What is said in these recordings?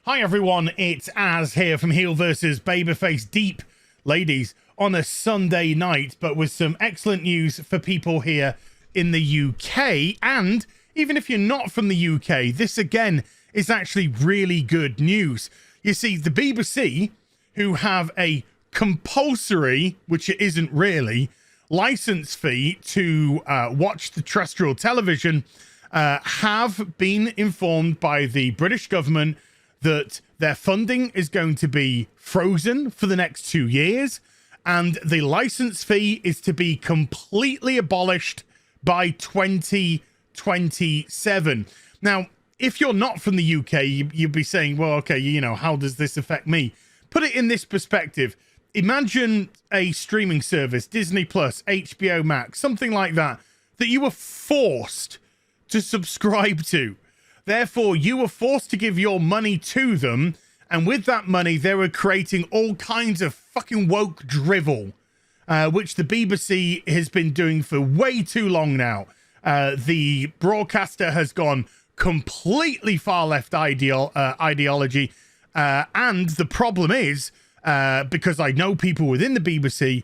Hi everyone, it's Az here from HeelvsBabyface Deep, ladies, on a Sunday night, but with some excellent news for people here in the UK. And even if you're not from the UK, this again is actually really good news. You see, the BBC, who have a compulsory, which it isn't really, license fee to watch the terrestrial television, have been informed by the British government that their funding is going to be frozen for the next 2 years, and the license fee is to be completely abolished by 2027. Now, if you're not from the UK, you'd be saying, well, okay, you know, how does this affect me? Put it in this perspective. Imagine a streaming service, Disney Plus, HBO Max, something like that, that you were forced to subscribe to. Therefore, you were forced to give your money to them, and with that money, they were creating all kinds of fucking woke drivel, which the BBC has been doing for way too long now. The broadcaster has gone completely far left ideology, and the problem is, because I know people within the BBC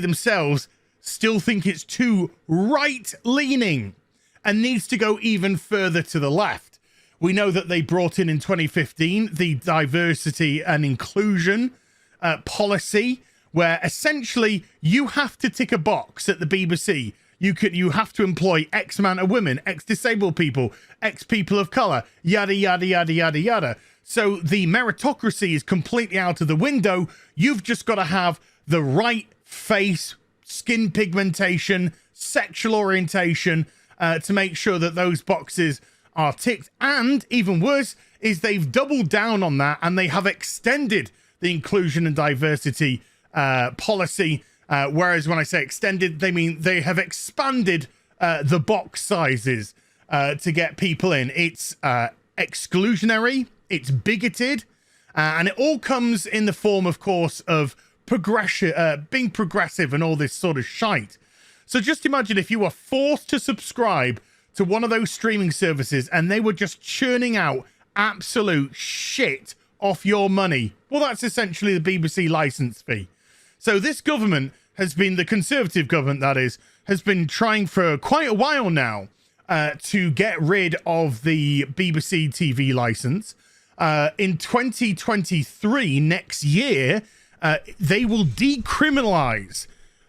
themselves still think it's too right-leaning and needs to go even further to the left. We know that they brought in 2015 the diversity and inclusion policy, where essentially you have to tick a box at the BBC. You have to employ X amount of women, X disabled people, X people of color, yada, yada, yada, yada, yada. So the meritocracy is completely out of the window. You've just got to have the right face, skin pigmentation, sexual orientation, to make sure that those boxes are ticked. And even worse is they've doubled down on that, and they have extended the inclusion and diversity policy. Whereas when I say extended, they mean they have expanded the box sizes to get people in. It's exclusionary, it's bigoted, and it all comes in the form, of course, of progression, being progressive and all this sort of shite. So just imagine if you were forced to subscribe to one of those streaming services and they were just churning out absolute shit off your money. Well, that's essentially the BBC license fee. So this government has been, the Conservative government that is, has been trying for quite a while now to get rid of the BBC TV license. In 2023, next year, they will decriminalize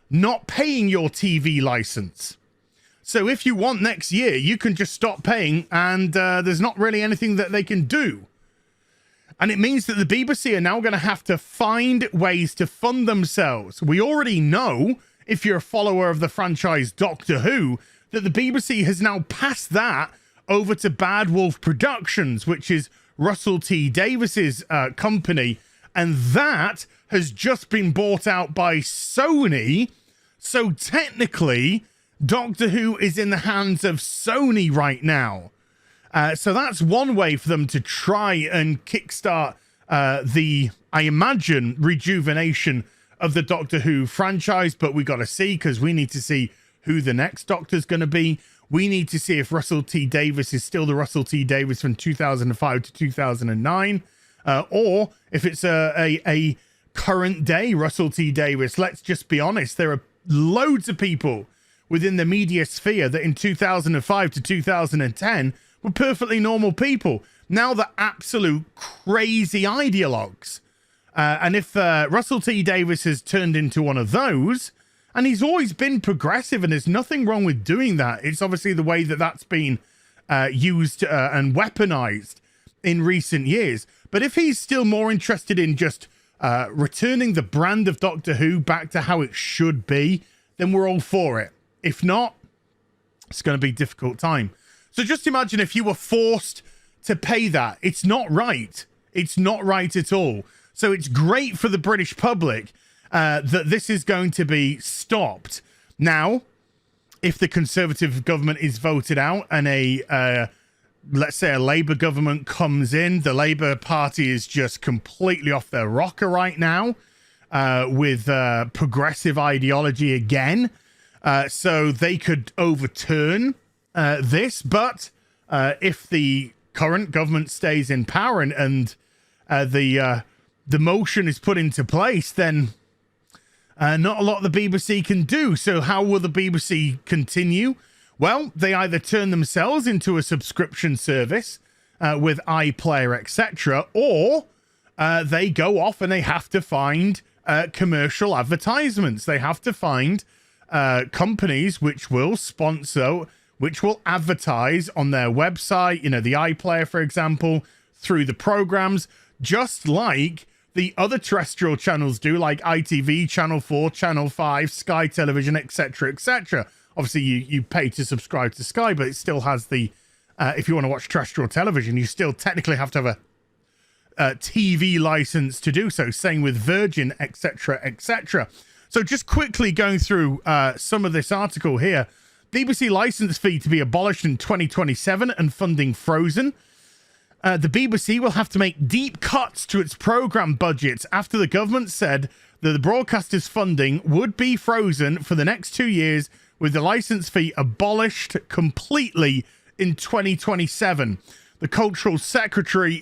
not paying your TV license. So if you want next year, you can just stop paying, and there's not really anything that they can do. And it means that the BBC are now going to have to find ways to fund themselves. We already know, if you're a follower of the franchise Doctor Who, that the BBC has now passed that over to Bad Wolf Productions, which is Russell T Davis's company. And that has just been bought out by Sony. So technically, Doctor Who is in the hands of Sony right now. So that's one way for them to try and kickstart I imagine, rejuvenation of the Doctor Who franchise. But we got to see, because we need to see who the next Doctor's going to be. We need to see if Russell T Davis is still the Russell T Davis from 2005 to 2009. Or if it's a current day Russell T Davis. Let's just be honest. There are loads of people within the media sphere that in 2005 to 2010 were perfectly normal people. Now they're absolute crazy ideologues. And if Russell T Davis has turned into one of those, and he's always been progressive, and there's nothing wrong with doing that. It's obviously the way that that's been used and weaponized in recent years. But if he's still more interested in just returning the brand of Doctor Who back to how it should be, then we're all for it. If not, it's going to be a difficult time. So just imagine if you were forced to pay that. It's not right. It's not right at all. So it's great for the British public that this is going to be stopped. Now, if the Conservative government is voted out and let's say a Labour government comes in, the Labour Party is just completely off their rocker right now with progressive ideology again. So they could overturn this. But if the current government stays in power and the motion is put into place, then not a lot the BBC can do. So how will the BBC continue? Well, they either turn themselves into a subscription service with iPlayer, etc., or they go off and they have to find commercial advertisements. They have to find companies which will sponsor, which will advertise on their website, you know, the iPlayer, for example, through the programs, just like the other terrestrial channels do, like ITV, Channel 4, Channel 5, Sky Television, etc., etc. Obviously, you pay to subscribe to Sky, but it still has the, if you want to watch terrestrial television, you still technically have to have a TV license to do so. Same with Virgin, etc., etc. So just quickly going through some of this article here. BBC license fee to be abolished in 2027 and funding frozen. The BBC will have to make deep cuts to its programme budgets after the government said that the broadcaster's funding would be frozen for the next 2 years, with the license fee abolished completely in 2027. The Culture Secretary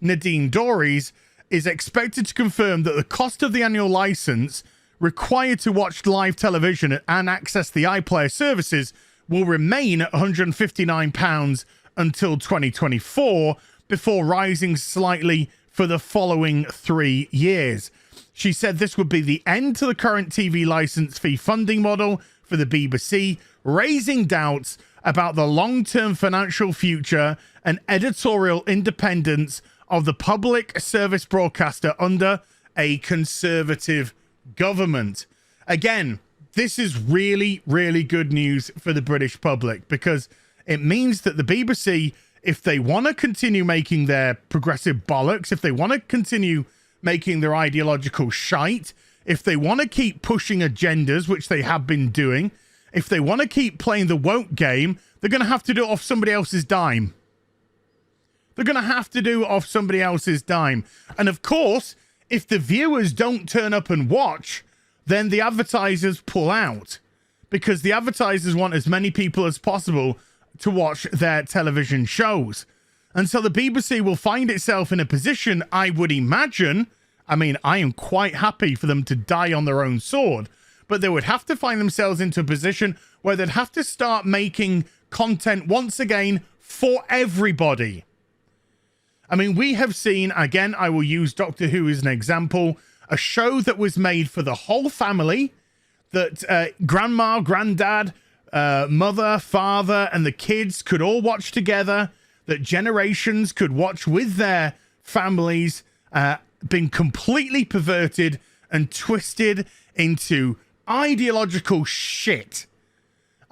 Nadine Dorries is expected to confirm that the cost of the annual license required to watch live television and access the iPlayer services will remain at £159 until 2024, before rising slightly for the following 3 years. She said this would be the end to the current TV license fee funding model for the BBC, raising doubts about the long-term financial future and editorial independence of the public service broadcaster under a Conservative government. Again, this is really, really good news for the British public, because it means that the BBC, if they want to continue making their progressive bollocks, if they want to continue making their ideological shite, if they want to keep pushing agendas, which they have been doing, if they want to keep playing the woke game, they're going to have to do it off somebody else's dime. They're going to have to do it off somebody else's dime. And of course, if the viewers don't turn up and watch, then the advertisers pull out, because the advertisers want as many people as possible to watch their television shows. And so the BBC will find itself in a position, I would imagine, I mean, I am quite happy for them to die on their own sword, but they would have to find themselves into a position where they'd have to start making content once again for everybody. I mean, we have seen, again, I will use Doctor Who as an example, a show that was made for the whole family, that grandma, granddad, mother, father, and the kids could all watch together, that generations could watch with their families, been completely perverted and twisted into ideological shit.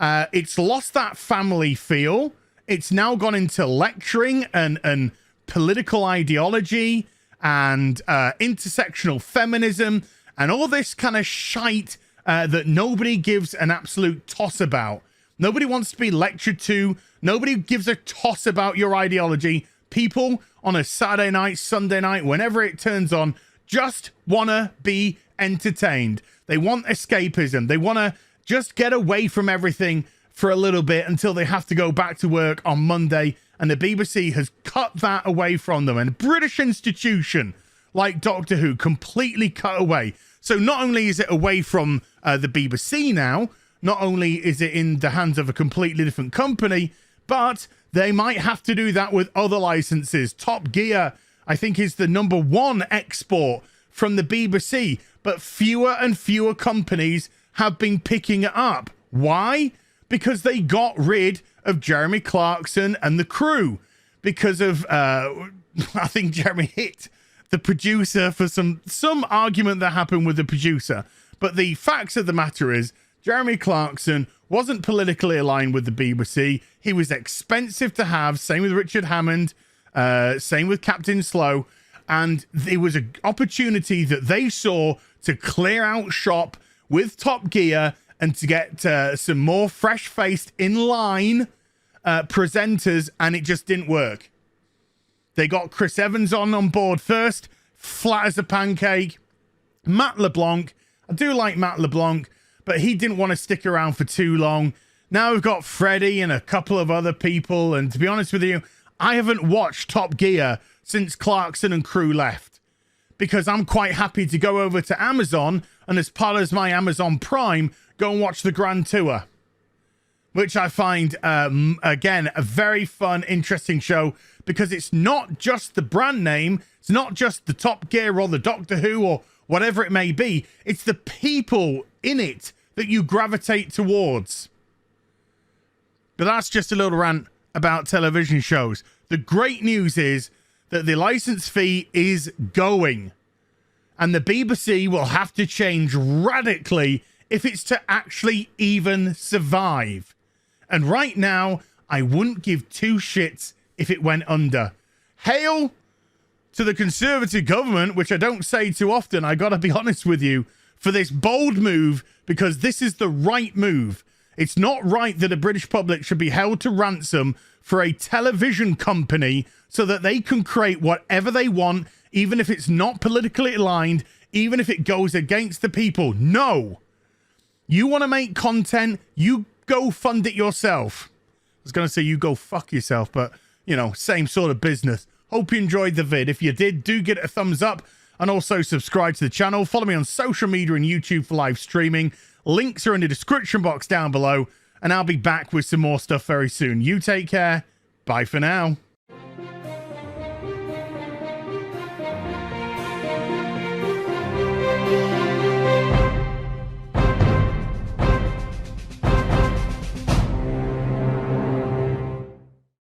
It's lost that family feel. It's now gone into lecturing and political ideology and intersectional feminism and all this kind of shite that nobody gives an absolute toss about. Nobody wants to be lectured to. Nobody gives a toss about your ideology. People on a Saturday night, Sunday night, whenever it turns on, just want to be entertained. They want escapism. They want to just get away from everything for a little bit until they have to go back to work on Monday. And the BBC has cut that away from them. And a British institution like Doctor Who completely cut away. So not only is it away from the BBC now, not only is it in the hands of a completely different company, but they might have to do that with other licenses. Top Gear, I think, is the #1 export from the BBC, but fewer and fewer companies have been picking it up. Why? Because they got rid of Jeremy Clarkson and the crew. Because of, I think Jeremy hit the producer for some argument that happened with the producer. But the facts of the matter is, Jeremy Clarkson wasn't politically aligned with the BBC. He was expensive to have. Same with Richard Hammond. Same with Captain Slow. And it was an opportunity that they saw to clear out shop with Top Gear and to get some more fresh-faced, in-line presenters, and it just didn't work. They got Chris Evans on board first, flat as a pancake. Matt LeBlanc, I do like Matt LeBlanc, but he didn't want to stick around for too long. Now we've got Freddie and a couple of other people. And to be honest with you, I haven't watched Top Gear since Clarkson and crew left, because I'm quite happy to go over to Amazon and, as part of my Amazon Prime, go and watch the Grand Tour, which I find, again, a very fun, interesting show, because it's not just the brand name. It's not just the Top Gear or the Doctor Who or whatever it may be. It's the people in it that you gravitate towards. But that's just a little rant about television shows. The great news is that the license fee is going, and the BBC will have to change radically if it's to actually even survive. And right now, I wouldn't give two shits if it went under. Hail to the Conservative government, which I don't say too often, I gotta be honest with you, for this bold move, because this is the right move. It's not right that the British public should be held to ransom for a television company so that they can create whatever they want, even if it's not politically aligned, even if it goes against the people. No. You want to make content, you go fund it yourself. I was going to say you go fuck yourself, but, you know, same sort of business. Hope you enjoyed the vid. If you did, do get a thumbs up, and also subscribe to the channel. Follow me on social media and YouTube for live streaming. Links are in the description box down below, and I'll be back with some more stuff very soon. You take care. Bye for now.